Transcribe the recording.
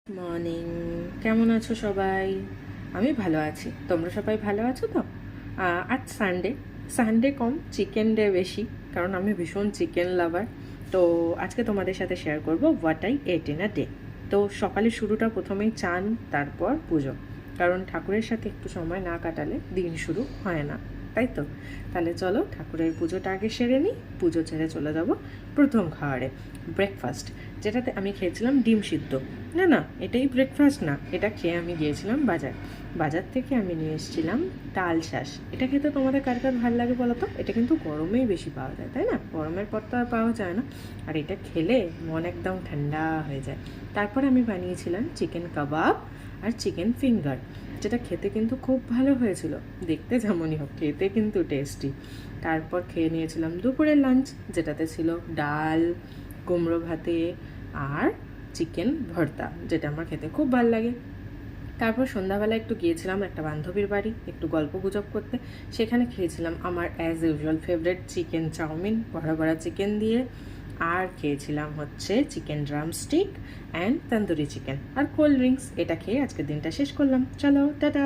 Morning. কেমন আছো সবাই? আমি ভালো আছি, তোমরা সবাই ভালো আছো তো? আজ সানডে। সানডে কম, চিকেন ডে বেশি, কারণ আমি ভীষণ চিকেন লাভার। তো আজকে তোমাদের সাথে শেয়ার করব what I ate in a day. তো সকালের শুরুটা প্রথমেই চান, তারপর পুজো, কারণ ঠাকুরের সাথে একটু সময় না কাটালে দিন শুরু হয় না, তাই তো? তাহলে চলো ঠাকুরের পুজোটা আগে সেরে নিই, পুজো ছেড়ে চলে যাব প্রথম খাবারে, ব্রেকফাস্ট, যেটাতে আমি খেয়েছিলাম ডিম সিদ্ধ। না না, এটাই ব্রেকফাস্ট না, এটা খেয়ে আমি গিয়েছিলাম বাজার থেকে আমি নিয়ে এসেছিলাম তাল শাঁস। এটা খেতে তোমাদের কার কার ভালো লাগে বলো তো? এটা কিন্তু গরমেই বেশি পাওয়া যায়, তাই না? গরমের পর তো আর পাওয়া যায় না, আর এটা খেলে মন একদম ঠান্ডা হয়ে যায়। তারপর আমি বানিয়েছিলাম চিকেন কাবাব আর চিকেন ফিঙ্গার, যেটা খেতে কিন্তু খুব ভালো হয়েছিল, দেখতে যেমনই হোক খেতে কিন্তু টেস্টি। তারপর খেয়ে নিয়েছিলাম দুপুরের লাঞ্চ, যেটাতে ছিল ডাল, কুমড়ো ভাতে আর চিকেন ভর্তা, যেটা আমার খেতে খুব ভালো লাগে। তারপর সন্ধ্যাবেলা একটু গিয়েছিলাম একটা বান্ধবীর বাড়ি একটু গল্প গুজব করতে। সেখানে খেয়েছিলাম আমার as usual favourite chicken chowmein, বড়া বড়া চিকেন দিয়ে। আর খেয়েছিলাম হচ্ছে chicken drumstick and tandoori chicken আর কোল্ড ড্রিঙ্কস। এটা খেয়ে আজকের দিনটা শেষ করলাম। চলো টাটা।